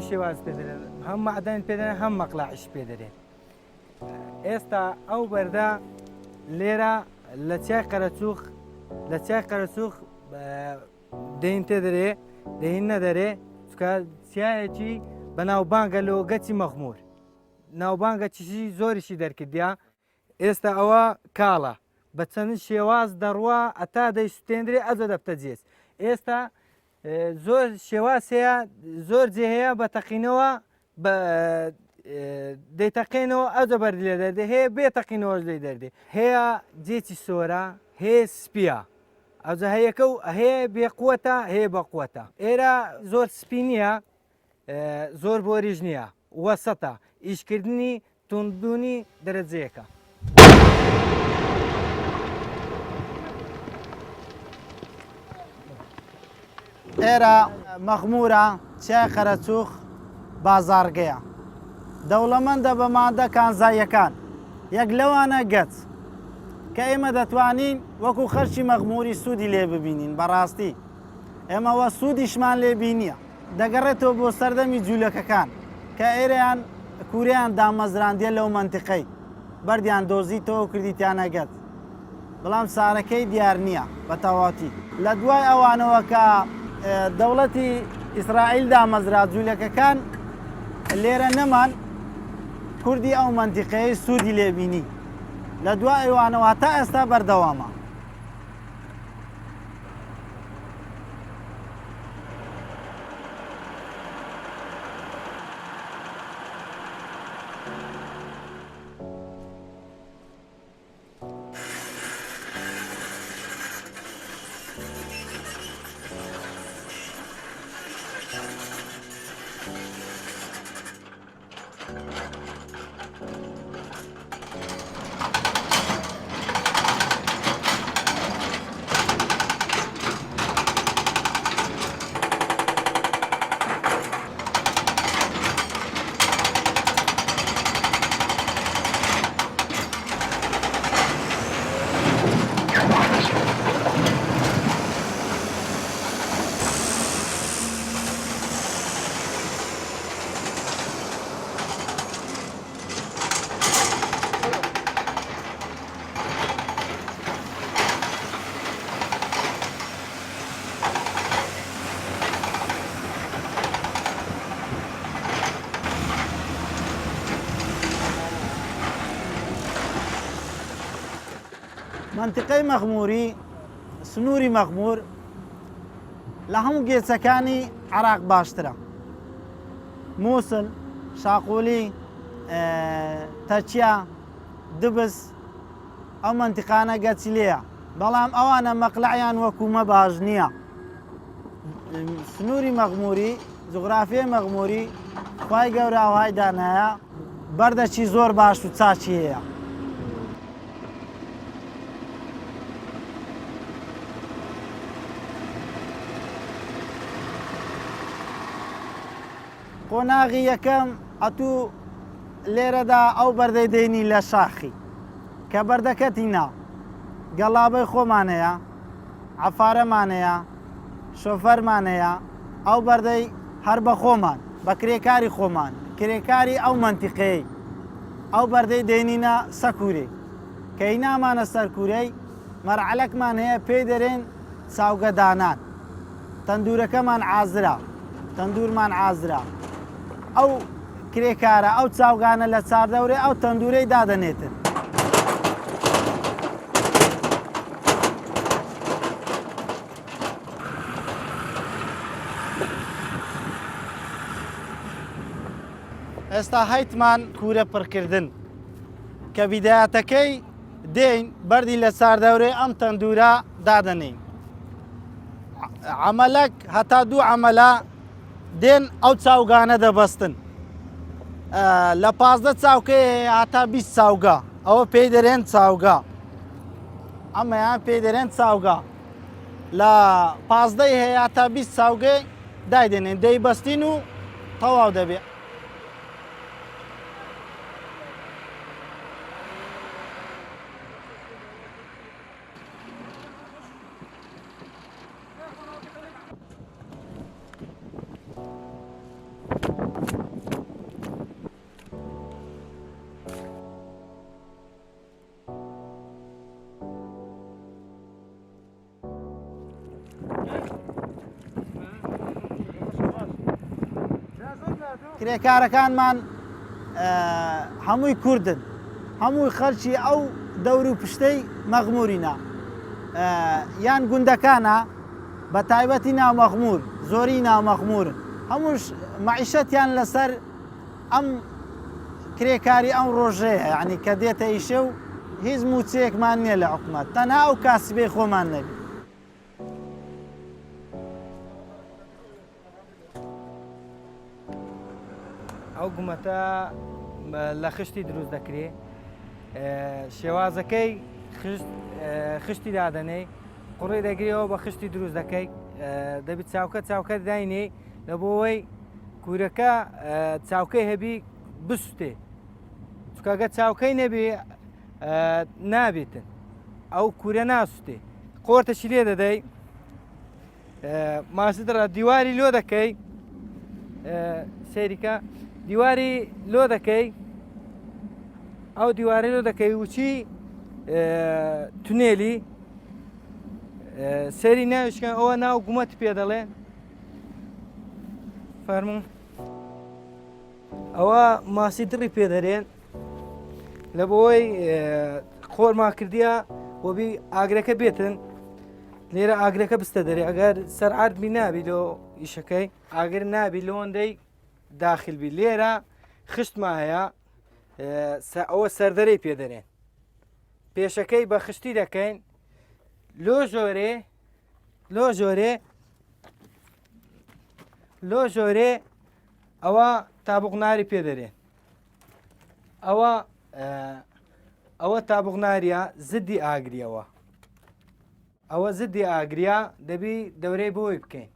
شێواز پێدرێن هەم معدەن پێدەن هەم مەقلاعش پێدەرێن ئێستا ئەو بەردە لێرە لە چای قەرەچووخ دەین تێدەرێ دەین نەدەرێ چکە چایەکی بە ناوبانگە لەوە گەچی مەخمور ناوبانگە چیشی زۆریشی دەرکردیا ئێستا ئەوە کاڵە بە چەند شێواز دەڕوا ئەتا دەیسوتێنرێ ئەجە دەبتە جێز ئێستا زۆر شێواز هەیە زۆر جێ هەیە بە تەقینەوە دەیتەقێنەوە ئەجە بەر لێ دەردێ هەیە بێ تەقینەوەش لێ دەردێ هەیە جێکی سۆرە هەیە سپیە ئەوجە هەیەکە و هەیە بێقووەتە هەیە بەقووەتە ئێرە زۆر سپی نییە زۆر بۆریژ نییە وەسەتە ئیشکردنی توندبوونی دەرەجەیەکە ئێرە مەخمورە چای قەرەچووخ بازاڕگەیە دەوڵەمەندە بە مادە کانزاییەکان یەک لەوانە گەچ کە ئێمە دەتوانین وەکو خەرچی مەخموری سوودی لێ ببینین بەڕاستی ئێمەوە سوودیشمان لێ بینیە دەگەڕێتەوە بۆ سەردەمی جوولەکەکان کە ئێرەیان کوورەیان دامەزراندیە لەو منتیقەی بەردیان دۆزیتەوە و کردیتیانە گەت بەڵام سارەکەی دیار نییە بە تەواوەتی لە دوای ئەوانەوە کە دەوڵەتی ئیسرائیل دامەزرا جوولەکەکان لێرە نەمان کوردی ئەو منتیقەیە سوودی لێبینی لە دوای ئەوانەوە تا ئێستا بەردەوامە منتیقەی مەخموری سنووری مەخمور لە هەموو گێچەکانی عێراق باشترە مووسڵ شاقوولی تەرکیە دبس ئەو منتیقانە گەچی لێیە بەڵام ئەوانە مەقلەعیان وەکومە باش نییە سنووری مەخموری جوغرافیای مەخموری خوای گەورە ئەوهای دانایە بەردەچی زۆر باش و چاچی هەیە قۆناغی یەکەم ئەتوو لێرەدا ئەو بەردەی دێنی لە شاخی کە بەردەکەتینا گەڵابەی خۆمانەیە عەفارەمانەیە شۆفەرمانەیە ئەو بەردەی هەر بە خۆمان بە کرێکاری خۆمان کرێکاری ئەو منتیقەی ئەو بەردەی دێنینە سەکوورێ کە هینامانە سەرکوورەی مەرعەلەکمان هەیە پێی دەرێن چاوگەدانان تەندورەکەمان عازرا تەندورمان عازرا ئەو کرێکارە ئەو چاوگانە لە چاردەورێ ئەو تەندورەی دادەنێتن ئێستا هەیتمان کوورە پڕکردن کە بیدایەتەکەی دێین بەردی لە چاردەورێ ئەم تەندورە دادەنین عەمەلەک هەتا دوو عەمەلە دێن ئەو چاوگانە دەبەستن لە 15 چاوکەی هەتا 20 چاوگا ئەوە پێی دەرێن چاوگا ئەمەیان پێی دەرێن چاوگا لە 15 هەیە هەتا 20 چاوگەی دایدێنێن دەیبەستین و تەواو دەبێت کرێکارەکانمان هەمووی کوردن هەمووی خەڵکی ئەو دەور و پشتەی مەغمورینە یان گوندەکانە بە تایبەتی ناومەغمور زۆری ناومەغمورن هەمووش مەعیشەتیان لەسەر ئەم کرێکاری ئەم ڕۆژەیە یعنی کە دێتە ئیشە و هیچ موچەیەکمان نییە لە حکومەت تەنها ئەو کاسبەی خۆمان نەبی. ئەو گومەتە لە خشتی دروست دەکرێت شێوازەکەی خشتی دادەنەی قوڕی دەگرێەوە بە خشتی دروست دەکەی دەبێت چاوکە داینێ لە بۆەوەی کوورەکە چاوکەی هەبی بسووتێ چکەگە چاوکەی نەبێ نابێتن ئەو کوورە ناسووتێ قۆرتەشی لێ دەدەی ماسی دڕە دیواری لۆ دەکەی سێریکە دیواری لۆ دەکەی ئەو دیواری لۆ دەکەی وچی تونێلی سەری ناویشکە ئەوە ناو گومەت پێ دەڵێن فەرموو ئەوە ماسی دڕی پێ دەرێن لە بۆی خۆرما کردیە بۆبی ئاگرەکە بێتن لێرە ئاگرەکە بستە دەرێ ئەگەر سەرعاتبی نابی لۆ ئیشەکەی ئاگر نابی لۆندەی داخلبی لێرە خشتما هەیە ئەوە سەردەرەی پێ دەرێن پێشەکەی بە خشتی دەکەین لۆ ژۆرێ ئەوە تابقناری پێ دەرێن ئەوە تابقناریە زدی ئاگریەوە ئەوە زدی ئاگریا دەبی دەورەی بۆی بکەین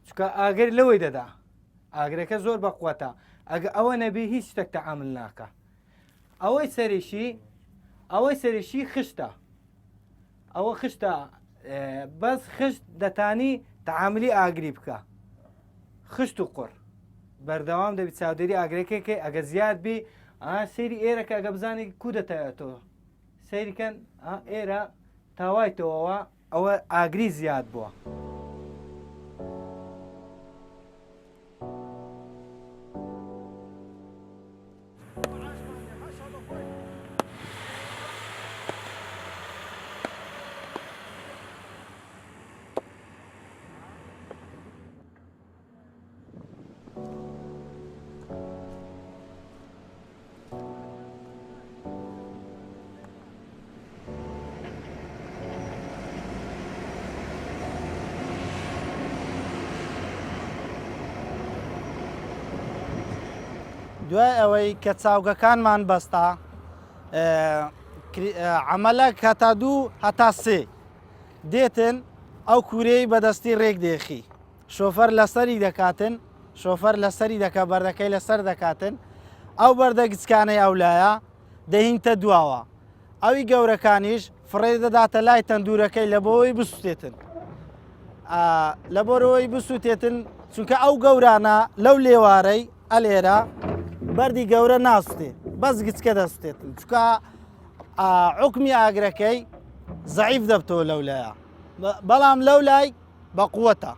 چکە ئاگر لەوەی دەدا ئاگرەکە زۆر بەقوەتە ئەگە ئەوە نەبی هیچ شتێک تەعامل ناکە ئەوەی سەرشی خشتە ئەوە خشتە بەس خشت دەتانی تەعاملی ئاگری بکە خشت و قڕ بەردەوام دەبی چاودێری ئاگرەکەی ئەگە زیاد بی سەیری ئێرەکە ئەگە بزانانی کو دەتەوێتەوە سەیریکەن ئێرە تاوایتەوەەوە ئەوە ئاگری زیاد بووە. دوای ئەوەی کە چاوگەکانمان بەستا عملەک هەتا دوو هەتا سێ دێتن ئەو کوورەی بەدەستی ڕێک دێخی شۆفەر لەسەری دەکاتن شۆفەر لەسەری دەکە بەردەکەی لەسەر دەکاتن ئەو بەردە گچکانەی ئەولایە دەهینتە دواوە ئەوی گەورەکانیش فڕێ دەداتە لای تەندورەکەی لە بۆەوەی بسووتێتن لە بۆرەوەی بسووتێتن چونکە ئەو گەورانە لەو لێوارەی ئەلێرە بەردی گەورە ناسووتێ بەس گچکە دەستێتن چکە عوکمی ئاگرەکەی زەعیف دەبتەوە لەو لایە بەڵام لەو لای بە قووەتە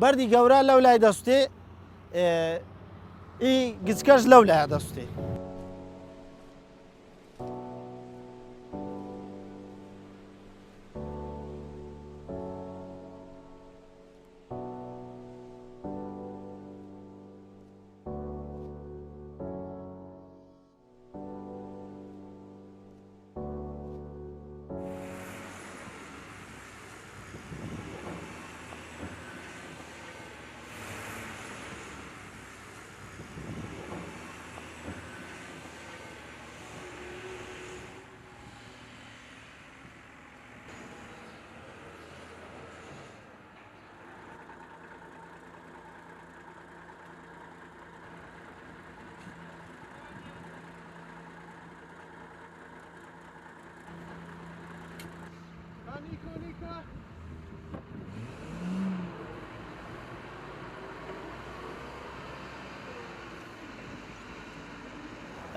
بەردی گەورە لەو لای دەستێ ئی گچکەش لەو لایە دەستێ.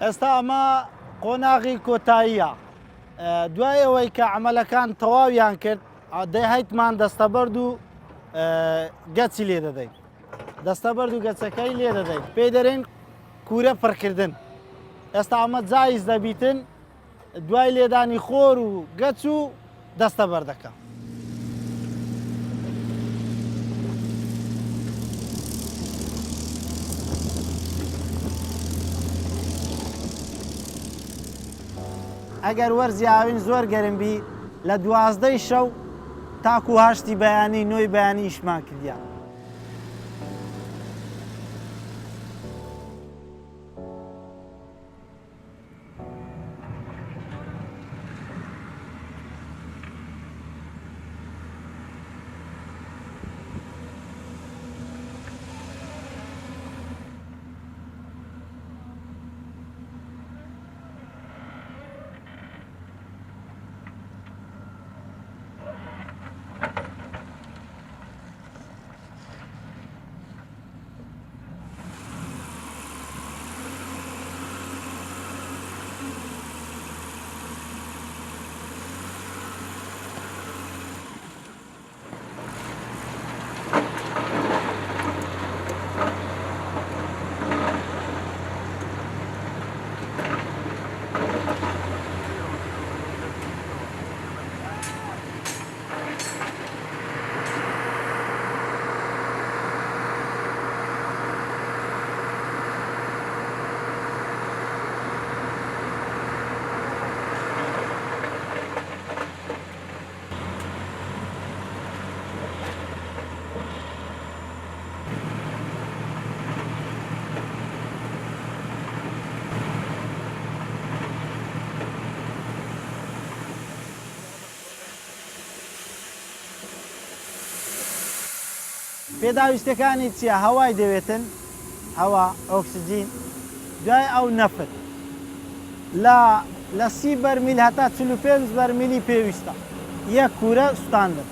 ئێستا ئەمە قۆناغی کۆتاییە دوای ئەوەی کە عملەکان تەواویان کرد دەهەیتمان دەستەبەرد و گەچی لێ دەدەین دەستە بەرد و گەچەکەی لێ دەدەین پێی دەرێن کورە پڕکردن ئێستا ئەمە جایز دەبیتن دوای لێدانی خۆر و گەچ و دەستە بەردەکە ئەگەر وەرزی ئاوین زۆر گەرمبی لە 12 شەو تاکو هاشتی بەیانی نۆی بەیانی ئیشمان کردیان پێداویستەکانی چییە؟ هەوای دەوێتن هەوا ئۆکسسیجین دوای ئەو نەفت لە 30 بەرمیل هەتا 45 بەرمیلی پێویستە یەک کورە سوتاندن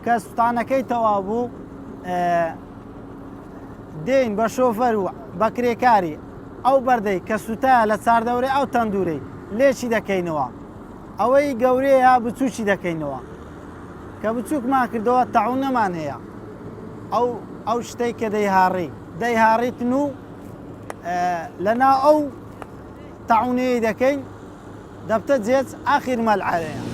کە سوتانەکەی تەواو بوو دێین بە شۆفەر و بە کرێکاری ئەو بەردەی کە سوتایە لە چاردەورەی ئەو تەندورەی لێچی دەکەینەوە ئەوەی گەورەیە بچووکی دەکەینەوە کە بچووکمان کردەوە تەعونەمان هەیە ئەو شتەی کە دەیهاڕیتن و لەناو ئەو تەعونەیە دەکەین دەبتە جێت ئاخیر مەلعەرەیە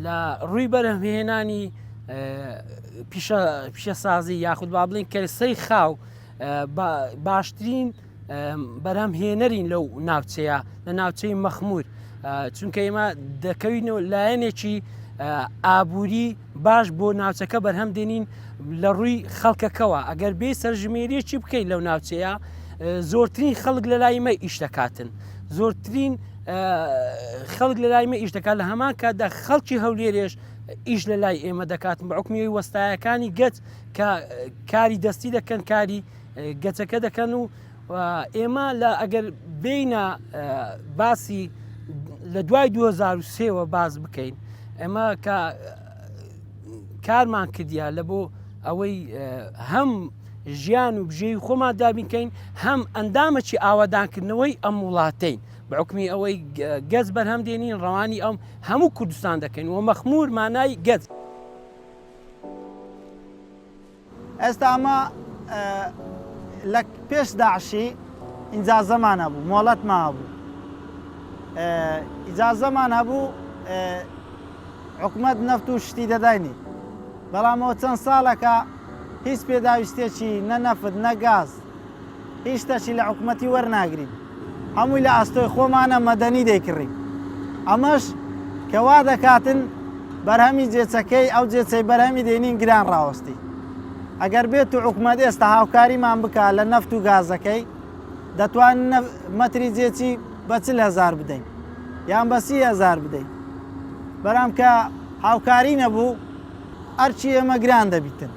لە ڕووی بەرهەمهێنانی پیشەسازی یاخود با بڵین کەرسەی خاو باشترین بەرهەمهێنەرین لەو ناوچەیە لە ناوچەی مەخمور چونکە ئێمە دەکەوینەوە لایەنێکی ئابووری باش بۆ ناوچەکە بەرهەم دێنین لە ڕووی خەڵکەکەەوە ئەگەر بێ سەرژمێریەکی بکەین لەو ناوچەیە زۆرترین خەڵک لە لایمە ئیش دەکاتن زۆرترین خەڵک لە لایمە ئیش دەکات لە هەمان کاتدا خەڵکی هەولێرێش ئیش لە لای ئێمە دەکاتن بە حکمیەوەی وەستایەکانی گەچ کە کاری دەستی دەکەن کاری گەچەکە دەکەن و ئێمە لە ئەگەر بینە باسی لە دوای 2023ەوە باز بکەین ئێمە کە کارمان کردیا لە بۆ ئەوەی هەم ژیان و بژێوی خۆمان دابینکەین هەم ئەندامەکی ئاوادانکردنەوەی ئەم وڵاتەین بە حکمی ئەوەی گەز بەرهەم دێنین ڕەوانی ئەم هەموو کوردستان دەکەین و مەخمور مانای گەز ئێستا ئەمە لە پێش داعشی ئیجازەمان هەبوو مۆڵەتمان هەبوو ئیجازەمان هەبوو حکومەت نەفت و شتی دەداینی بەڵامەوە چەند ساڵەکە هیچ پێداویستێکی نە نەفت نە گاز هیچ شتێکی لە حکومەتی وەرناگرین هەمووی لە ئاستۆی خۆمانە مەدەنی دەیکڕین ئەمەش کەوا دەکاتن بەرهەمی جێچەکەی ئەو جێچەی بەرهەمی دێنین گران ڕاوەستی ئەگەر بێت و حکومەت ئێستا هاوکاریمان بکە لە نەفت و گازەکەی دەتوانین مەتری جێچی بە 40,000 بدەین یان بە 30,000 بدەین بەرام کە هاوکاری نەبوو ئەرچی ئێمە گران دەبیتن